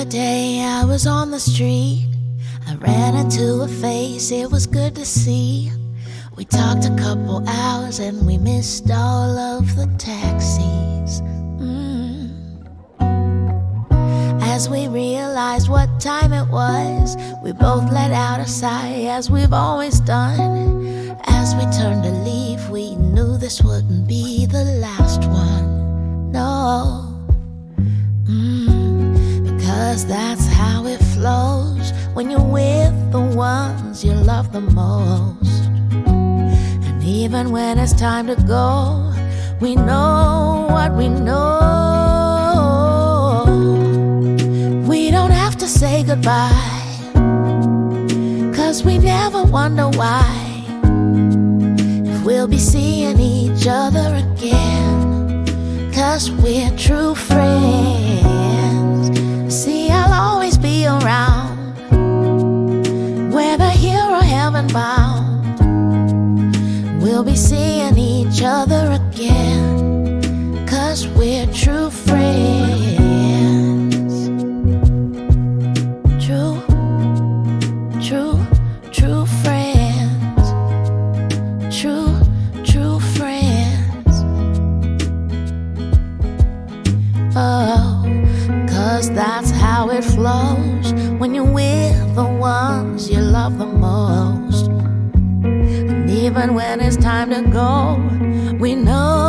day I was on the street, I ran into a face, it was good to see. We talked a couple hours and we missed all of the taxis. As we realized what time it was, we both let out a sigh, as we've always done. As we turned to leave, we knew this wouldn't be the last one. No, because that's how it flows when you're with the ones you love the most. And even when it's time to go, we know what we know. We don't have to say goodbye, 'cause we never wonder why, if we'll be seeing each other again, 'cause we're true friends. See, I'll always be around, whether here or heaven bound. We'll be seeing each other again, 'cause we're true friends. True friends. True friends. Oh, 'cause that's how it flows when you're with the ones you love the most. And even when it's time to go, we know